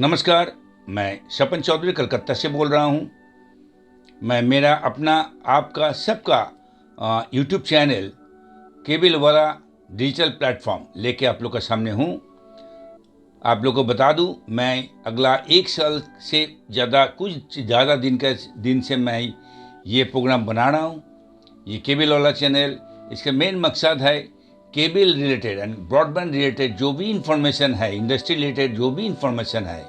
नमस्कार, मैं शपन चौधरी कलकत्ता से बोल रहा हूँ। मैं मेरा अपना आपका सबका यूट्यूब चैनल केबल वाला डिजिटल प्लेटफॉर्म लेके आप लोग के सामने हूँ। आप लोग को बता दूँ, मैं अगला 1 साल से कुछ ज़्यादा दिन से मैं ये प्रोग्राम बना रहा हूँ। ये केबल वाला चैनल, इसका मेन मकसद है cable related and broadband related जो भी इंफॉर्मेशन है, इंडस्ट्री रिलेटेड जो भी इंफॉर्मेशन है,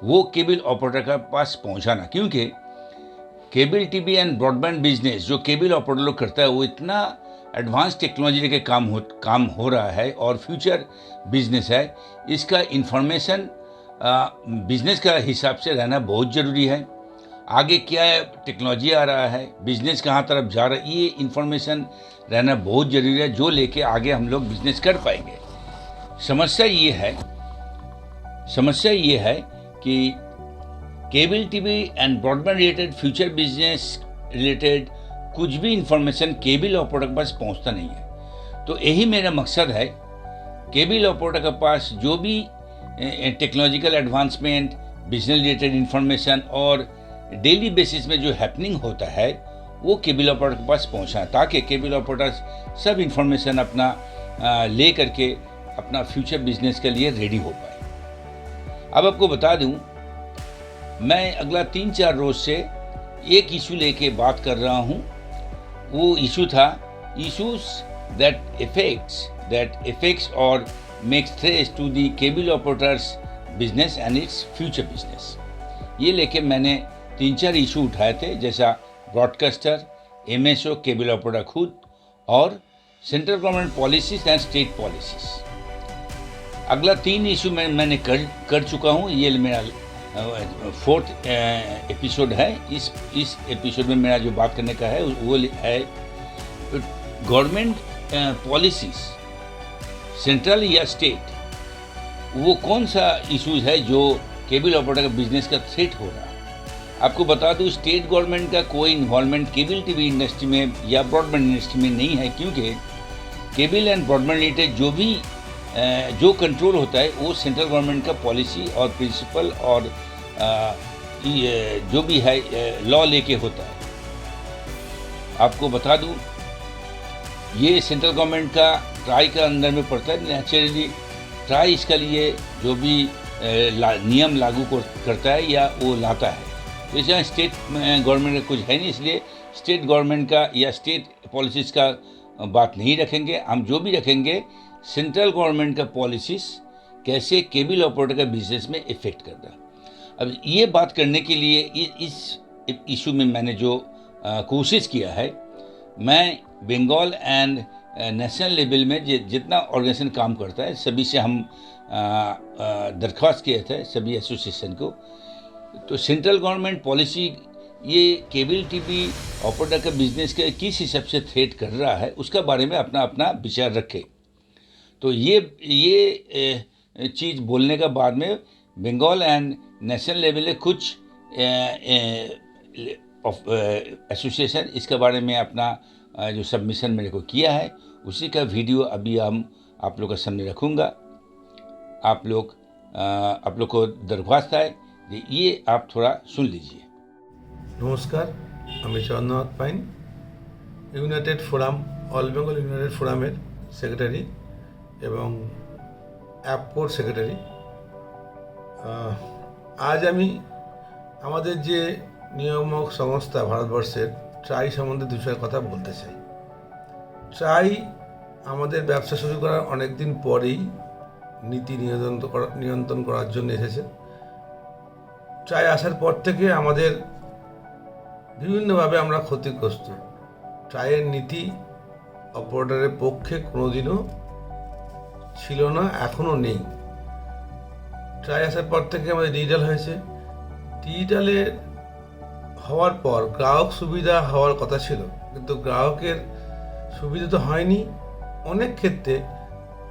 वो केबल ऑपरेटर के पास पहुंचाना। क्योंकि cable TV and broadband business जो केबल ऑपरेटर लोग करता है वो इतना एडवांस टेक्नोलॉजी के काम हो रहा है और फ्यूचर बिजनेस है। इसका इंफॉर्मेशन बिजनेस का हिसाब से रहना बहुत ज़रूरी है। आगे क्या टेक्नोलॉजी आ रहा है, बिजनेस कहाँ तरफ जा रहा है, ये इंफॉर्मेशन रहना बहुत ज़रूरी है, जो लेके आगे हम लोग बिजनेस कर पाएंगे। समस्या ये है कि cable TV and broadband related future business related कुछ भी इंफॉर्मेशन केबल ऑपरेटर के पास पहुंचता नहीं है। तो यही मेरा मकसद है, केबल ऑपरेटर के पास जो भी technological advancement, business related information और डेली बेसिस में जो हैपनिंग होता है वो केबल ऑपरेटर के पास पहुंचाएं, ताकि केबल ऑपरेटर सब इंफॉर्मेशन अपना ले करके अपना फ्यूचर बिजनेस के लिए रेडी हो पाए। अब आपको बता दूं, मैं अगला 3-4 रोज से एक इशू लेके बात कर रहा हूं। वो इशू था इशूज दैट इफेक्ट्स और makes threats to the cable operators business and its future business. ये लेके मैंने 3-4 इशू उठाए थे, जैसा ब्रॉडकास्टर, एमएसओ, केबल ऑपरेटर खुद और central government policies and state policies. अगला 3 इशू मैंने कर चुका हूँ। ये मेरा 4th एपिसोड है। इस एपिसोड में मेरा जो बात करने का है वो है गवर्नमेंट पॉलिसीज, सेंट्रल या स्टेट, वो कौन सा इशूज है जो केबल ऑपरेटर का बिजनेस का थ्रेट हो रहा है। आपको बता दूं, स्टेट गवर्नमेंट का कोई इन्वॉल्वमेंट केबल टीवी इंडस्ट्री में या ब्रॉडबैंड इंडस्ट्री में नहीं है, क्योंकि केबल एंड ब्रॉडबैंड रिलेटेड जो कंट्रोल होता है वो सेंट्रल गवर्नमेंट का पॉलिसी और प्रिंसिपल और जो भी है लॉ लेके होता है। आपको बता दूं, ये सेंट्रल गवर्नमेंट का ट्राई का अंदर में पड़ता है। नेचुरली ट्राई इसका लिए जो भी नियम लागू करता है या वो लाता है। तो इसमें स्टेट गवर्नमेंट का कुछ है नहीं, इसलिए स्टेट गवर्नमेंट का या स्टेट पॉलिसीज़ का बात नहीं रखेंगे। हम जो भी रखेंगे, सेंट्रल गवर्नमेंट का पॉलिसीज़ कैसे केबल ऑपरेटर का बिजनेस में इफ़ेक्ट करता है। अब ये बात करने के लिए इस इशू में मैंने जो कोशिश किया है, मैं बंगाल एंड नेशनल लेवल में जितना ऑर्गेनाइजेशन काम करता है सभी से हम दरख्वास्त किए थे, सभी एसोसिएशन को। तो सेंट्रल गवर्नमेंट पॉलिसी ये केबल टीवी ऑपरेटर का बिजनेस के किस हिसाब से थ्रेट कर रहा है उसका बारे में अपना विचार रखे। तो ये चीज़ बोलने का बाद में बंगाल एंड नेशनल लेवल में कुछ एसोसिएशन इसके बारे में अपना जो सबमिशन मेरे को किया है उसी का वीडियो अभी आप लोग के सामने रखूँगा। आप लोग को दरख्वास्त है, ये आप थोड़ा सुन लीजिए। नमस्कार, আমি Chandranath pine, United forum, all Bengal United ফোরামের সেক্রেটারি এবং অ্যাপকোর সেক্রেটারি। আজ আমি আমাদের যে নিয়ামক সংস্থা ভারতবর্ষের ট্রাই সম্বন্ধে 2 কথা বলতে চাই। ট্রাই আমাদের ব্যবসা শুরু করার অনেক দিন পরেই নীতি নিয়ন্ত্রণ করার জন্য এসেছে। ট্রাই আসার পর থেকে আমাদের বিভিন্নভাবে আমরা ক্ষতিগ্রস্ত। ট্রাইয়ের নীতি অপারেটরের পক্ষে কোনোদিনও ছিল না, এখনও নেই। ট্রাই আসার পর থেকে আমাদের ডিজিটাল হয়েছে। ডিজিটালে হওয়ার পর গ্রাহক সুবিধা হওয়ার কথা ছিল, কিন্তু গ্রাহকের সুবিধা তো হয়নি। অনেক ক্ষেত্রে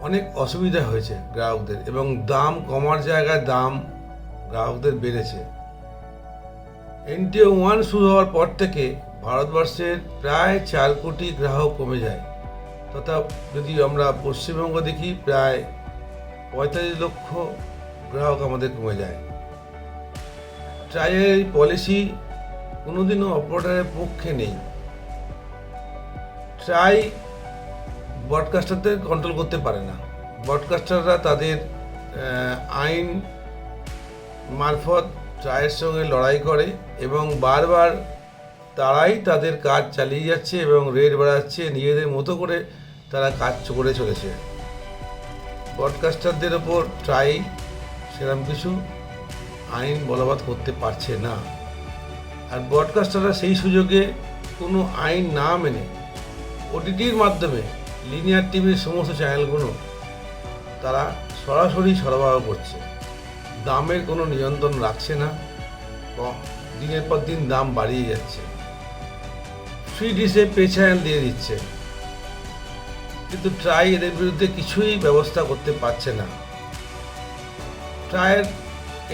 অনেক অসুবিধা হয়েছে গ্রাহকদের, এবং দাম কমার জায়গায় দাম গ্রাহকদের বেড়েছে। NTO 1 শুরু হওয়ার পর থেকে ভারতবর্ষের প্রায় 4 কোটি গ্রাহক কমে যায়, তথা যদি আমরা পশ্চিমবঙ্গ দেখি প্রায় 45 লক্ষ গ্রাহক আমাদের কমে যায়। ট্রাইয়ের এই পলিসি কোনোদিনও অপারেটরের পক্ষে নেই। ট্রাই ব্রডকাস্টারদের কন্ট্রোল করতে পারে না। ব্রডকাস্টাররা তাদের আইন মারফত ট্রাইয়ের সঙ্গে লড়াই করে এবং বারবার তারাই তাদের কাজ চালিয়ে যাচ্ছে এবং রেট বাড়াচ্ছে, নিজেদের মতো করে তারা কাজ করে চলেছে। ব্রডকাস্টারদের ওপর ট্রাই সেরকম কিছু আইন বলবৎ করতে পারছে না। আর ব্রডকাস্টাররা সেই সুযোগে কোনো আইন না মেনে ওটিটির মাধ্যমে লিনিয়ার টিভির সমস্ত চ্যানেলগুলো তারা সরাসরি সরবরাহ করছে। দামের কোনো নিয়ন্ত্রণ রাখছে না, দিনের পর দিন দাম বাড়িয়ে যাচ্ছে। ফ্রি ডিশে পে চ্যানেল দিয়ে দিচ্ছে, কিন্তু ট্রাই এদের বিরুদ্ধে কিছুই ব্যবস্থা করতে পারছে না। ট্রাইয়ের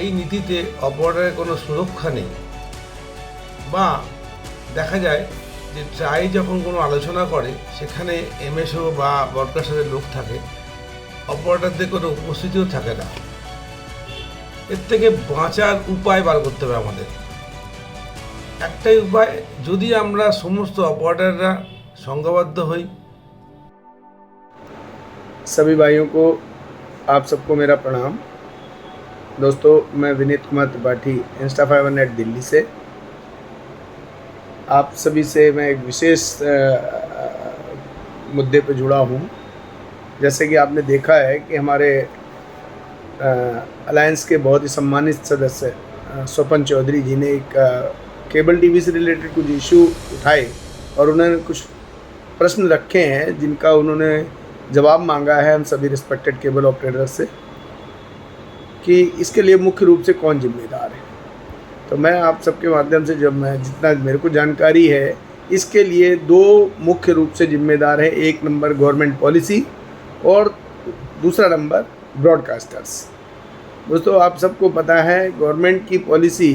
এই নীতিতে অপারেটরের কোনো সুরক্ষা নেই, বা দেখা যায় যে ট্রাই যখন কোনো আলোচনা করে সেখানে এমএসও বা ব্রডকাস্টারের লোক থাকে, অপারেটরদের কোনো উপস্থিতিও থাকে না। এর থেকে বাঁচার উপায় বার করতে হবে আমাদের। একটাই উপায়, যদি আমরা সমস্ত অপারেটররা সংঘবদ্ধ হই। सभी भाइयों को आप सबको मेरा प्रणाम। दोस्तों, मैं Vineet Kumar Tripathi Insta fibre net Delhi से आप सभी से मैं एक विशेष मुद्दे पर जुड़ा हूँ। जैसे कि आपने देखा है कि हमारे अलायंस के बहुत ही सम्मानित सदस्य स्वपन चौधरी जी ने एक केबल टीवी से रिलेटेड कुछ इशू उठाए और उन्होंने कुछ प्रश्न रखे हैं जिनका उन्होंने जवाब मांगा है हम सभी रिस्पेक्टेड केबल ऑपरेटर से कि इसके लिए मुख्य रूप से कौन जिम्मेदार है। तो मैं आप सबके माध्यम से जब मैं जितना मेरे को जानकारी है, इसके लिए दो मुख्य रूप से जिम्मेदार है। एक नंबर गवर्नमेंट पॉलिसी और दूसरा नंबर ब्रॉडकास्टर्स। दोस्तों, आप सबको पता है गवर्नमेंट की पॉलिसी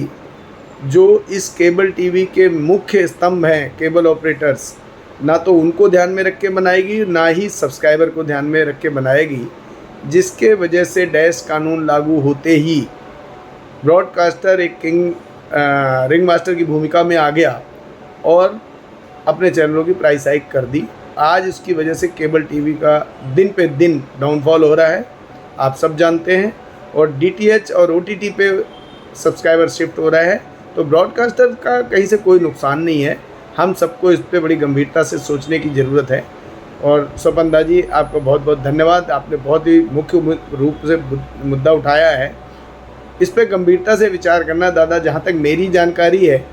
जो इस केबल टीवी के मुख्य स्तंभ हैं केबल ऑपरेटर्स, ना तो उनको ध्यान में रख के बनाएगी, ना ही सब्सक्राइबर को ध्यान में रख के बनाएगी, जिसके वजह से डैश कानून लागू होते ही ब्रॉडकास्टर एक रिंग मास्टर की भूमिका में आ गया और अपने चैनलों की प्राइस हाइक कर दी। आज उसकी वजह से केबल टीवी का दिन पे दिन डाउनफॉल हो रहा है, आप सब जानते हैं। और डीटीएच और ओटीटी पे सब्सक्राइबर शिफ्ट हो रहा है। तो ब्रॉडकास्टर का कहीं से कोई नुकसान नहीं है। हम सबको इस पे बड़ी गंभीरता से सोचने की ज़रूरत है। और स्वपन दा जी, आपका बहुत बहुत धन्यवाद। आपने बहुत ही मुख्य रूप से मुद्दा उठाया है। इस पे गंभीरता से विचार करना। दादा, जहाँ तक मेरी जानकारी है,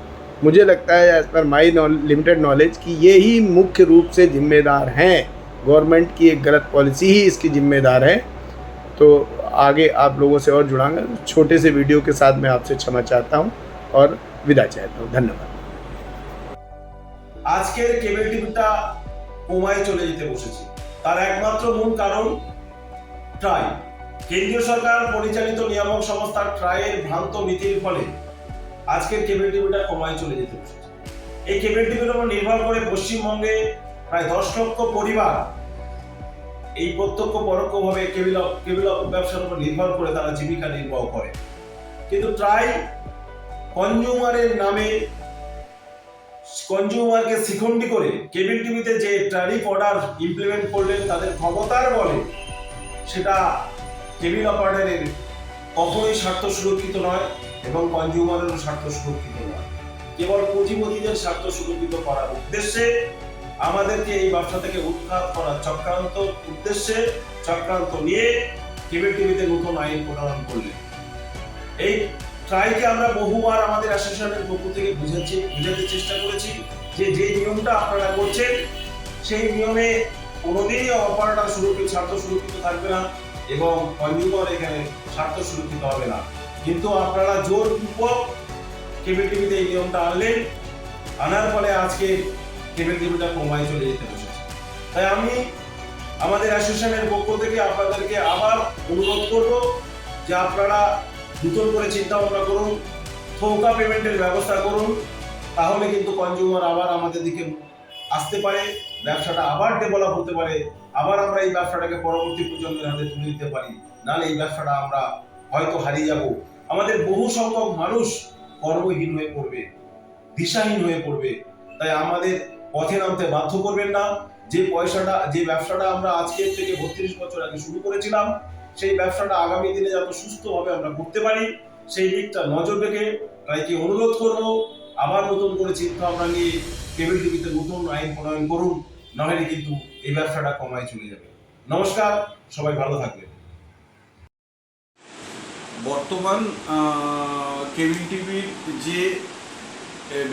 मुझे लगता है as per my limited knowledge कि ये ही मुख्य रूप से जिम्मेदार हैं। गवर्नमेंट की एक गलत पॉलिसी ही इसकी जिम्मेदार है। तो आगे आप लोगों से और जुड़ांगा। छोटे से वीडियो के साथ मैं आपसे क्षमा चाहता हूँ और विदा चाहता हूँ। धन्यवाद। আজকের কেবল টিভিটা কমায় চলে যেতে বসেছে, তার একমাত্র মূল কারণ ট্রাই। কেন্দ্রীয় সরকার পরিচালিত নিয়ামক সংস্থা ট্রাইয়ের ভ্রান্ত নীতির ফলে আজকের কেবল টিভিটা কমায় চলে যেতে বসেছে। এই কেবল টিভির উপর নির্ভর করে পশ্চিমবঙ্গে প্রায় 10 লক্ষ পরিবার এই প্রত্যক্ষ পরোক্ষভাবে কেবল ব্যবসার উপর নির্ভর করে তারা জীবিকা নির্বাহ করে। কিন্তু ট্রাই কনজিউমারের নামে কনজিউমারকে শিখন্ডি করে কেবল টিভিতে যে ট্যারিফ অর্ডার ইমপ্লিমেন্ট করলেন তাদের ক্ষমতার বলে, সেটা কেবল অপারেটরের কখনোই স্বার্থ সুরক্ষিত নয় এবং কনজিউমারেরও স্বার্থ সুরক্ষিত নয়। কেবল পুঁজিপতিদের স্বার্থ সুরক্ষিত করার উদ্দেশ্যে আমাদেরকে এই ব্যবসা থেকে উৎখাত করার চক্রান্ত নিয়ে কেবল টিভিতে নতুন আইন প্রণয়ন করলেন। এই ট্রাইকে আমরা বহুবার আমাদের অ্যাসোসিয়েশনের পক্ষ থেকে বুঝাতে চেষ্টা করেছি যে নিয়মটা আপনারা করছেন সেই নিয়মে কোনোদিনই অপারেটর স্বার্থ সুরক্ষিত থাকবে না এবং কনজিউমার এখানে স্বার্থ সুরক্ষিত হবে না। কিন্তু আপনারা জোরপূর্বক কেবল টিভিতে এই নিয়মটা আনার ফলে আজকে কেবল টিভিটা কমায় চলে যেতে বসেছে। তাই আমি আমাদের অ্যাসোসিয়েশনের পক্ষ থেকে আপনাদেরকে আবার অনুরোধ করব যে আপনারা নতুন করে চিন্তা ভাবনা করুন, থোকা পেমেন্টের ব্যবস্থা করুন, তাহলে কিন্তু কনজিউমার আবার আমাদের দিকে আসতে পারে, ব্যবসাটা আবার ডেভেলপ হতে পারে, আবার আমরা এই ব্যবসাটাকে পরবর্তী প্রজন্মের হাতে তুলে দিতে পারি। নাহলে এই ব্যবসাটা আমরা হয়তো হারিয়ে যাব। আমাদের বহু সংখ্যক মানুষ কর্মহীন হয়ে পড়বে, দিশাহীন হয়ে পড়বে। তাই আমাদের পথে নামতে বাধ্য করবেন না। যে ব্যবসাটা আমরা আজকের থেকে 32 বছর আগে শুরু করেছিলাম, সেই ব্যবসাটা আগামী দিনে যত সুস্থভাবে আমরা করতে পারি সেই দিকটা নজর রেখে ট্রাইকে অনুরোধ করব, আবার নতুন করে চিন্তা ভাবনা নিয়ে কেবল টিভিতে নতুন আইন প্রণয়ন করুন, নাহলে কিন্তু এই ব্যবসাটা কমায় চলে যাবে। নমস্কার, সবাই ভালো থাকবেন। বর্তমান কেবল টিভির যে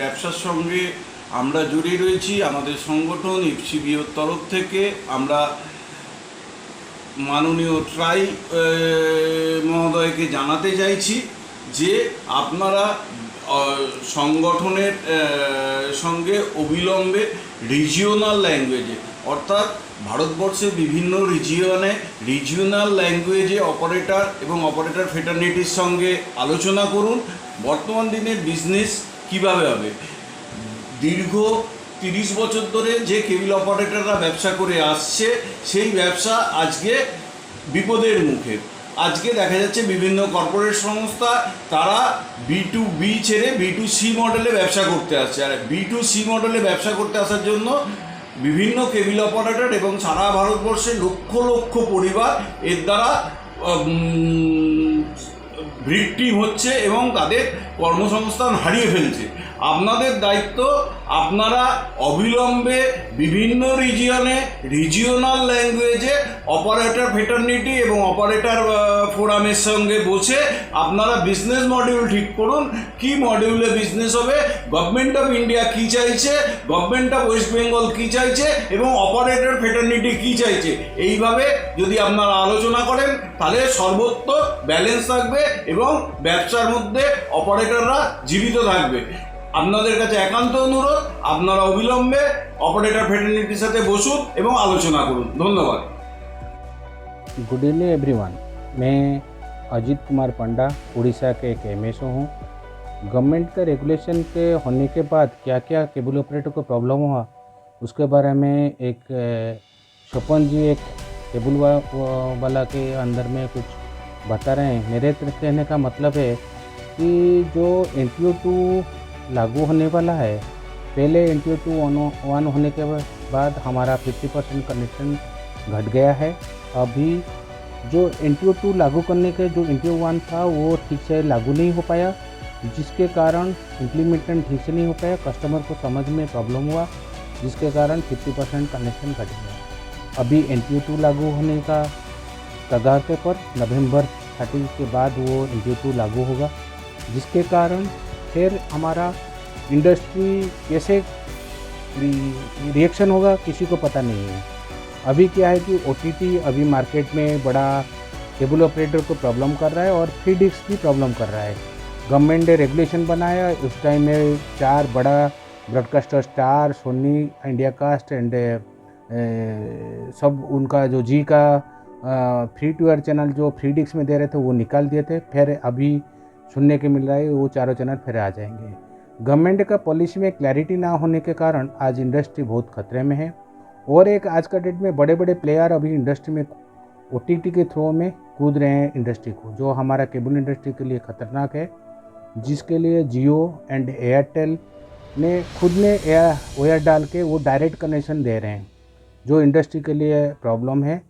ব্যবসার সঙ্গে আমরা জুড়ে রয়েছি, আমাদের সংগঠন ইফসিবিওর তরফ থেকে আমরা মাননীয় ট্রাই মহোদয়কে জানাতে চাইছি যে আপনারা সংগঠনের সঙ্গে অবিলম্বে রিজিওনাল ল্যাঙ্গুয়েজে, অর্থাৎ ভারতবর্ষের বিভিন্ন রিজিওনাল ল্যাঙ্গুয়েজে অপারেটর এবং অপারেটর ফেটার্নিটির সঙ্গে আলোচনা করুন। বর্তমান দিনে বিজনেস কীভাবে হবে? দীর্ঘ 30 বছর ধরে যে কেবল অপারেটররা ব্যবসা করে আসছে, সেই ব্যবসা আজকে বিপদের মুখে। আজকে দেখা যাচ্ছে বিভিন্ন কর্পোরেট সংস্থা তারা B2B ছেড়ে B2C মডেলে ব্যবসা করতে আসছে। আর B2C মডেলে ব্যবসা করতে আসার জন্য বিভিন্ন কেবল অপারেটর এবং সারা ভারতবর্ষে লক্ষ লক্ষ পরিবার এর দ্বারা ভিকটিম হচ্ছে এবং তাদের কর্মসংস্থান হারিয়ে ফেলছে। আপনাদের দায়িত্ব, আপনারা অবিলম্বে বিভিন্ন রিজিওনাল ল্যাঙ্গুয়েজে অপারেটর ফেটার্নিটি এবং অপারেটর ফোরামের সঙ্গে বসে আপনারা বিজনেস মডিউল ঠিক করুন। কি মডিউলে বিজনেস হবে, গভর্নমেন্ট অফ ইন্ডিয়া কী চাইছে, গভর্নমেন্ট অফ ওয়েস্ট বেঙ্গল কী চাইছে এবং অপারেটর ফেটার্নিটি কী চাইছে। এইভাবে যদি আপনারা আলোচনা করেন তাহলে সর্বত্র ব্যালেন্স থাকবে এবং ব্যবসার মধ্যে অপারেটররা জীবিত থাকবে। আপনাদের কাছে একান্ত অনুরোধ, আপনারা অবিলম্বে অপারেটর ফেটার্নিটির সাথে বসুন এবং আলোচনা করুন। ধন্যবাদ। Good evening everyone. मैं अजीत कुमार पंडा उड़ीसा के एक MSO हूँ। गवर्नमेंट के रेगुलेशन के होने के बाद क्या क्या केबल ऑपरेटर को प्रॉब्लम हुआ उसके बारे में एक स्वपन जी एक केबल वाला के अंदर में कुछ बता रहे हैं। मेरे कहने का मतलब है कि जो NTO 2 लागू होने वाला है, पहले NTO 2 ऑन होने के बाद हमारा 50% कनेक्शन घट गया है। अभी जो NTO 2 लागू करने के जो NTO 1 था वो ठीक से लागू नहीं हो पाया, जिसके कारण इम्प्लीमेंटेशन ठीक से नहीं हो पाया। कस्टमर को समझ में प्रॉब्लम हुआ, जिसके कारण 50% कनेक्शन घट गया। अभी NTO 2 लागू होने का कगार के पर नवंबर 30 के बाद वो NTO 2 लागू होगा, जिसके कारण फिर हमारा इंडस्ट्री कैसे रिएक्शन होगा किसी को पता नहीं है। अभी क्या है कि OTT अभी मार्केट में बड़ा केबल ऑपरेटर को प्रॉब्लम कर रहा है और फ्री डिस्क भी प्रॉब्लम कर रहा है। गवर्नमेंट ने रेगुलेशन बनाया, उस टाइम में 4 बड़ा broadcaster Star, Sony, India cast and सब उनका जो जी का फ्री टू एयर चैनल जो फ्री डिस्क में दे रहे थे वो निकाल दिए थे। फिर अभी सुनने के मिल रहा है वो चारों चैनल फिर आ जाएंगे। गवर्नमेंट का पॉलिसी में क्लैरिटी ना होने के कारण आज इंडस्ट्री बहुत खतरे में है। और एक आज का डेट में बड़े बड़े प्लेयर अभी इंडस्ट्री में OTT के थ्रू में कूद रहे हैं इंडस्ट्री को, जो हमारा केबल इंडस्ट्री के लिए ख़तरनाक है। जिसके लिए जियो एंड एयरटेल ने खुद ने OR डाल के वो डायरेक्ट कनेक्शन दे रहे हैं, जो इंडस्ट्री के लिए प्रॉब्लम है।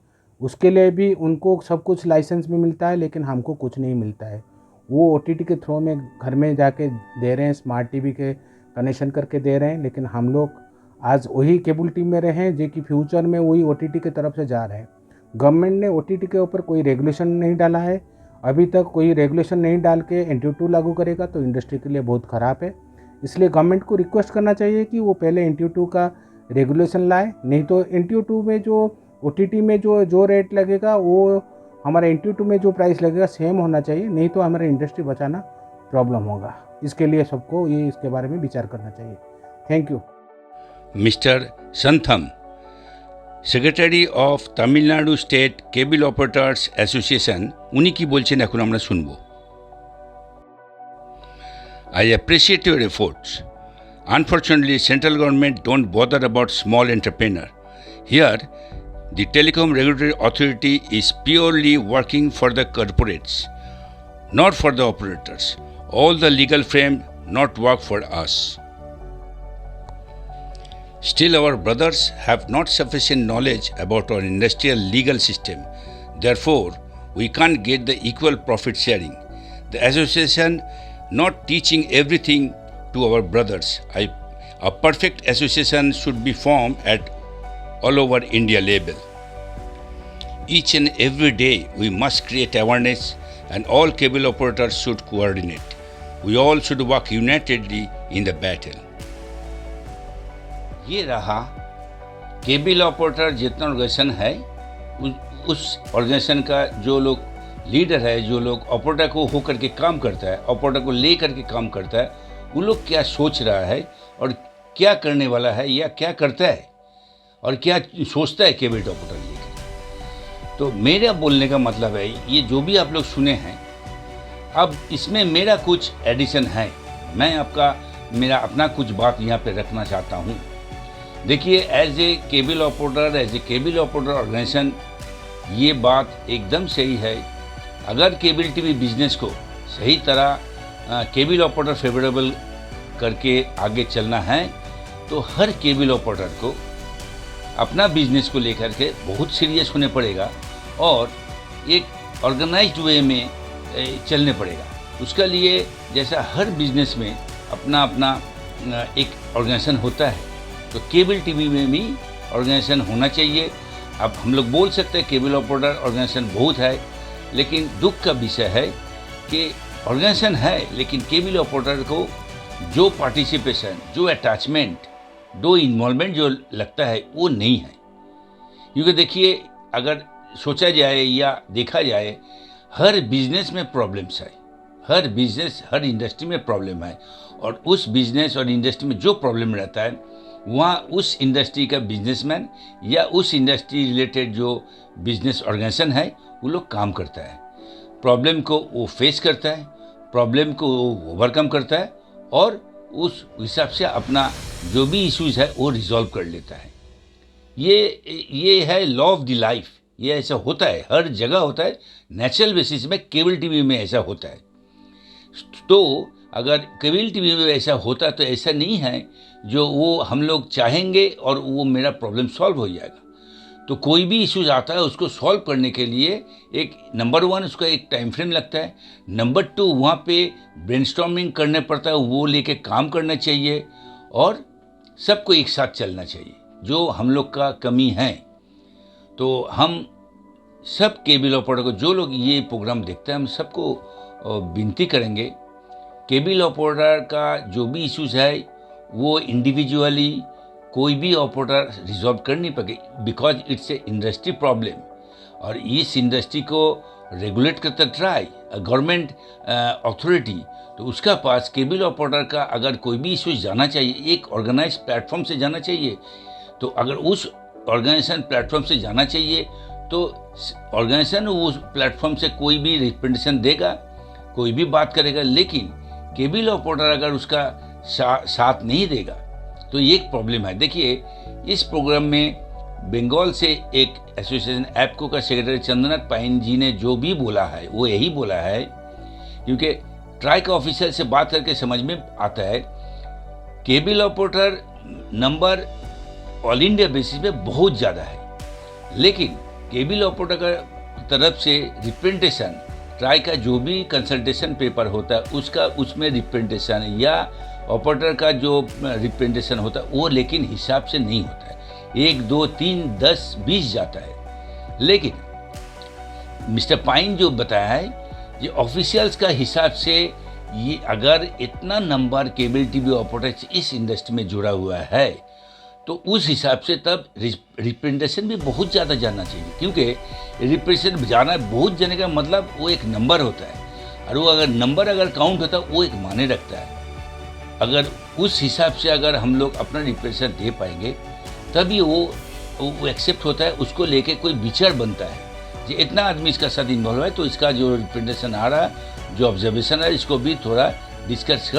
उसके लिए भी उनको सब कुछ लाइसेंस भी मिलता है, लेकिन हमको कुछ नहीं मिलता है। वो OTT के थ्रू में घर में जाके दे रहे हैं, स्मार्ट TV के कनेक्शन करके दे रहे हैं, लेकिन हम लोग आज वही केबल टीम में रहे हैं जो कि फ्यूचर में वही OTT की तरफ से जा रहे हैं। गवर्नमेंट ने OTT के ऊपर कोई रेगुलेशन नहीं डाला है, अभी तक कोई रेगुलेशन नहीं डाल के NTO 2 लागू करेगा तो इंडस्ट्री के लिए बहुत ख़राब है। इसलिए गवर्नमेंट को रिक्वेस्ट करना चाहिए कि वो पहले NTO 2 का रेगुलेशन लाए, नहीं तो NTO 2 में जो OTT में जो रेट लगेगा वो हमारा NTO 2 में जो प्राइस लगेगा सेम होना चाहिए, नहीं तो हमारा इंडस्ट्री बचाना प्रॉब्लम होगा। इसके लिए सबको ये इसके बारे में विचार करना चाहिए। Thank you. Mister Santham, secretary of Tamil Nadu state cable operators association, উনি কি বলছেন এখন আমরা শুনব। I appreciate your efforts. Unfortunately, central government don't bother about small entrepreneur. Here, the Telecom Regulatory Authority is purely working for the corporates, not for the operators. all the legal frame not work for us. Still, our brothers have not sufficient knowledge about our industrial legal system. Therefore, we can't get the equal profit sharing. The association not teaching everything to our brothers. A perfect association should be formed at all over India level. Each and every day we must create awareness and all cable operators should coordinate. We all should work unitedly in the battle. ये रहा cable operator जितना organisation है उस organisation का जो लोग leader है, जो लोग ऑपरेटर को होकर के काम करता है, ऑपरेटर को ले करके काम करता है, वो लोग क्या सोच रहा है और क्या करने वाला है या क्या करता है और क्या सोचता है केबल ऑपरेटर लेकर। तो मेरा बोलने का मतलब है ये जो भी आप लोग सुने हैं, अब इसमें मेरा कुछ एडिशन है, मैं मेरा अपना कुछ बात यहाँ पे रखना चाहता हूँ। देखिए, as a cable operator, as a cable operator organization, ये बात एकदम सही है। अगर केबल टीवी बिजनेस को सही तरह केबल ऑपरेटर फेवरेबल करके आगे चलना है तो हर केबल ऑपरेटर को अपना बिजनेस को लेकर के बहुत सीरियस होने पड़ेगा और एक ऑर्गेनाइज्ड वे में चलने पड़ेगा। उसका लिए जैसा हर बिजनेस में अपना अपना एक ऑर्गेनाइजेशन होता है, तो केबल टीवी में भी ऑर्गेनाइजेशन होना चाहिए। अब हम लोग बोल सकते हैं केबल ऑपरेटर ऑर्गेनाइजेशन बहुत है, लेकिन दुख का विषय है कि ऑर्गेनाइजेशन है लेकिन केबल ऑपरेटर को जो पार्टिसिपेशन, जो अटैचमेंट, जो इन्वॉल्वमेंट जो लगता है वो नहीं है। क्योंकि देखिए, अगर सोचा जाए या देखा जाए, हर बिजनेस में प्रॉब्लम्स है, हर बिजनेस, हर इंडस्ट्री में प्रॉब्लम है और उस बिजनेस और इंडस्ट्री में जो प्रॉब्लम रहता है वहाँ उस इंडस्ट्री का बिजनेसमैन या उस इंडस्ट्री रिलेटेड जो बिजनेस ऑर्गेनाइजेशन है वो लोग काम करता है, प्रॉब्लम को वो फेस करता है, प्रॉब्लम को वो ओवरकम करता है और उस हिसाब से अपना जो भी इश्यूज है वो रिजॉल्व कर लेता है। ये है लॉ ऑफ द लाइफ, ये ऐसा होता है, हर जगह होता है, नेचुरल बेसिस में केबल टीवी में ऐसा होता है। तो अगर केबल टीवी में ऐसा होता तो ऐसा नहीं है जो वो हम लोग चाहेंगे और वो मेरा प्रॉब्लम सॉल्व हो जाएगा। तो कोई भी इश्यूज आता है उसको सॉल्व करने के लिए एक नंबर 1 उसका एक टाइम फ्रेम लगता है, नंबर 2 वहाँ पे ब्रेनस्टॉर्मिंग करने पड़ता है, वो लेके काम करना चाहिए और सबको एक साथ चलना चाहिए, जो हम लोग का कमी है। तो हम सब केबल ऑपरेटर को, जो लोग ये प्रोग्राम देखते हैं, हम सबको विनती करेंगे, केबल ऑपरेटर का जो भी इश्यूज है वो इंडिविजुअली कोई भी ऑपरेटर रिजॉल्व कर नहीं पाएगी, because it's a industry problem और इस इंडस्ट्री को रेगुलेट करता ट्राई गवर्नमेंट अथॉरिटी। तो उसका पास केबल ऑपरेटर का अगर कोई भी इशू जाना चाहिए, एक ऑर्गेनाइज प्लेटफॉर्म से जाना चाहिए। तो अगर उस ऑर्गेनाइजेशन प्लेटफॉर्म से जाना चाहिए तो ऑर्गेनाइजेशन उस प्लेटफॉर्म से कोई भी रिप्रेजेंटेशन देगा, कोई भी बात करेगा, लेकिन केबल ऑपरेटर अगर उसका साथ नहीं देगा तो ये एक प्रॉब्लम है। देखिए, इस प्रोग्राम में बंगाल से एक एसोसिएशन एपको का सेक्रेटरी चंद्रनाथ पाइन जी ने जो भी बोला है वो यही बोला है, क्योंकि ट्राई का ऑफिसर से बात करके समझ में आता है cable operator number all India basis पे बहुत ज़्यादा है, लेकिन केबल ऑपरेटर का तरफ से रिप्रेजेंटेशन, ट्राई का जो भी कंसल्टेशन पेपर होता है उसका उसमें रिप्रेजेंटेशन या ऑपरेटर का जो रिप्रेजेंटेशन होता है वो लेकिन हिसाब से नहीं होता है, 1 2 3 10 20 जाता है। लेकिन मिस्टर पाइन जो बताया है ये ऑफिशियल्स का हिसाब से, ये अगर इतना नंबर केबल टीवी ऑपरेटर इस इंडस्ट्री में जुड़ा हुआ है तो उस हिसाब से तब रिप्रेजेंटेशन भी बहुत ज़्यादा जाना चाहिए, क्योंकि रिप्रेजेंटेशन जाना बहुत जाने का मतलब वो एक नंबर होता है और वो अगर नंबर अगर काउंट होता है वो एक माने रखता है। अगर उस हिसाब से अगर हम लोग अपना रिप्रेजेंटेशन दे पाएंगे तभी वो एक्सेप्ट होता है, उसको लेके कोई विचार बनता है कि इतना आदमी इसका साथ इन्वॉल्व है तो इसका जो रिप्रेजेंटेशन आ रहा है, जो ऑब्जर्वेशन है, इसको भी थोड़ा डिस्कस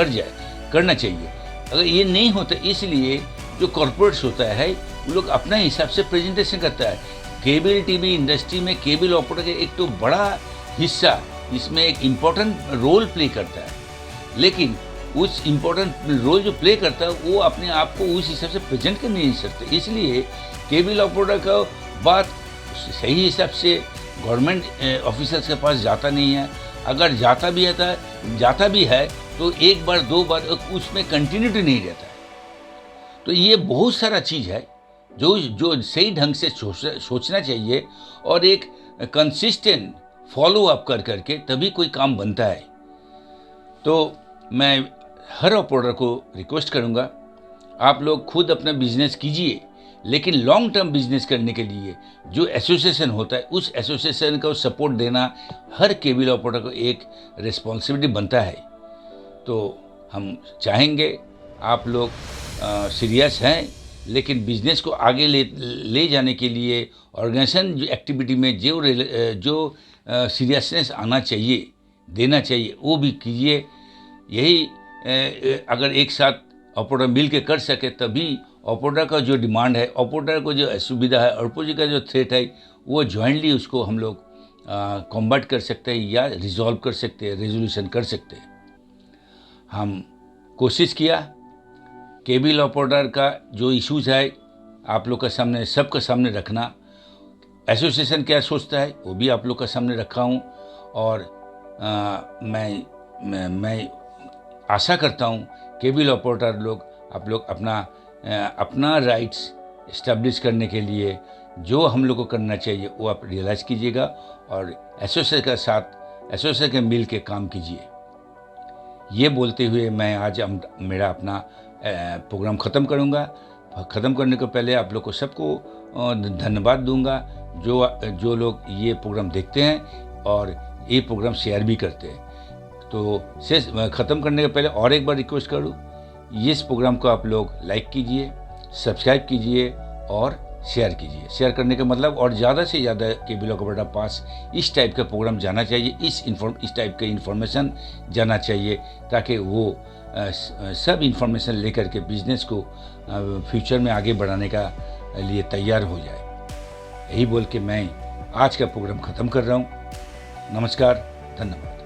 करना चाहिए। अगर ये नहीं होता, इसलिए जो कॉर्पोरेट्स होता है वो लोग अपना हिसाब से प्रेजेंटेशन करता है। केबल टीवी इंडस्ट्री में केबल ऑपरेटर का एक तो बड़ा हिस्सा इसमें एक इम्पोर्टेंट रोल प्ले करता है। लेकिन उस इम्पोर्टेंट रोल जो प्ले करता है वो अपने आप को उस हिसाब से प्रेजेंट कर नहीं सकते। इसलिए केबल ऑपरेटर का बात सही हिसाब से गवर्नमेंट ऑफिसर्स के पास जाता नहीं है। अगर जाता भी है तो एक बार दो बार उसमें कंटिन्यूटी नहीं रहता है। तो ये बहुत सारा चीज़ है जो सही ढंग से सोचना चाहिए और एक कंसिस्टेंट फॉलो अप करके तभी कोई काम बनता है। तो मैं हर ऑपरेटर को रिक्वेस्ट करूंगा, आप लोग खुद अपना बिजनेस कीजिए, लेकिन लॉन्ग टर्म बिजनेस करने के लिए जो एसोसिएशन होता है उस एसोसिएशन को सपोर्ट देना हर केबल ऑपरेटर को एक रिस्पॉन्सिबिलिटी बनता है। तो हम चाहेंगे आप लोग सीरियस हैं, लेकिन बिजनेस को आगे ले जाने के लिए ऑर्गेनाइजेशन एक्टिविटी में जो सीरियसनेस आना चाहिए, देना चाहिए, वो भी कीजिए। यही अगर एक साथ ऑपरेटर मिल के कर सके तभी ऑपरेटर का जो डिमांड है, ऑपरेटर को जो असुविधा है, ऑपरेटर का जो थ्रेट है, वो जॉइंटली उसको हम लोग कॉम्बैट कर सकते हैं या रिजॉल्व कर सकते हैं, रेजोल्यूशन कर सकते हैं। हम कोशिश किया केबल ऑपरेटर का जो इश्यूज है आप लोग के सामने, सबके सामने रखना। एसोसिएशन क्या सोचता है वो भी आप लोग के सामने रखा हूँ। और मैं आशा करता हूँ केबल ऑपरेटर लोग आप लोग अपना राइट्स इस्टेब्लिश करने के लिए जो हम लोग को करना चाहिए वो आप रियलाइज़ कीजिएगा और एसोसिएशन के साथ एसोसिएशन के मिल के काम कीजिए। ये बोलते हुए मैं आज मेरा अपना प्रोग्राम ख़त्म करूँगा। ख़त्म करने को पहले आप लोग को सबको धन्यवाद दूंगा जो लोग ये प्रोग्राम देखते हैं और ये प्रोग्राम शेयर भी करते हैं। तो ख़त्म करने के पहले और एक बार रिक्वेस्ट करूँ, इस प्रोग्राम को आप लोग लाइक कीजिए, सब्सक्राइब कीजिए और शेयर कीजिए। शेयर करने का मतलब और ज़्यादा से ज़्यादा केबल ऑपरेटर पास इस टाइप का प्रोग्राम जाना चाहिए, इस टाइप का इन्फॉर्मेशन जाना चाहिए, ताकि वो सब इन्फॉर्मेशन लेकर के बिजनेस को फ्यूचर में आगे बढ़ाने का लिए तैयार हो जाए। यही बोल के मैं आज का प्रोग्राम ख़त्म कर रहा हूँ। नमस्कार, धन्यवाद।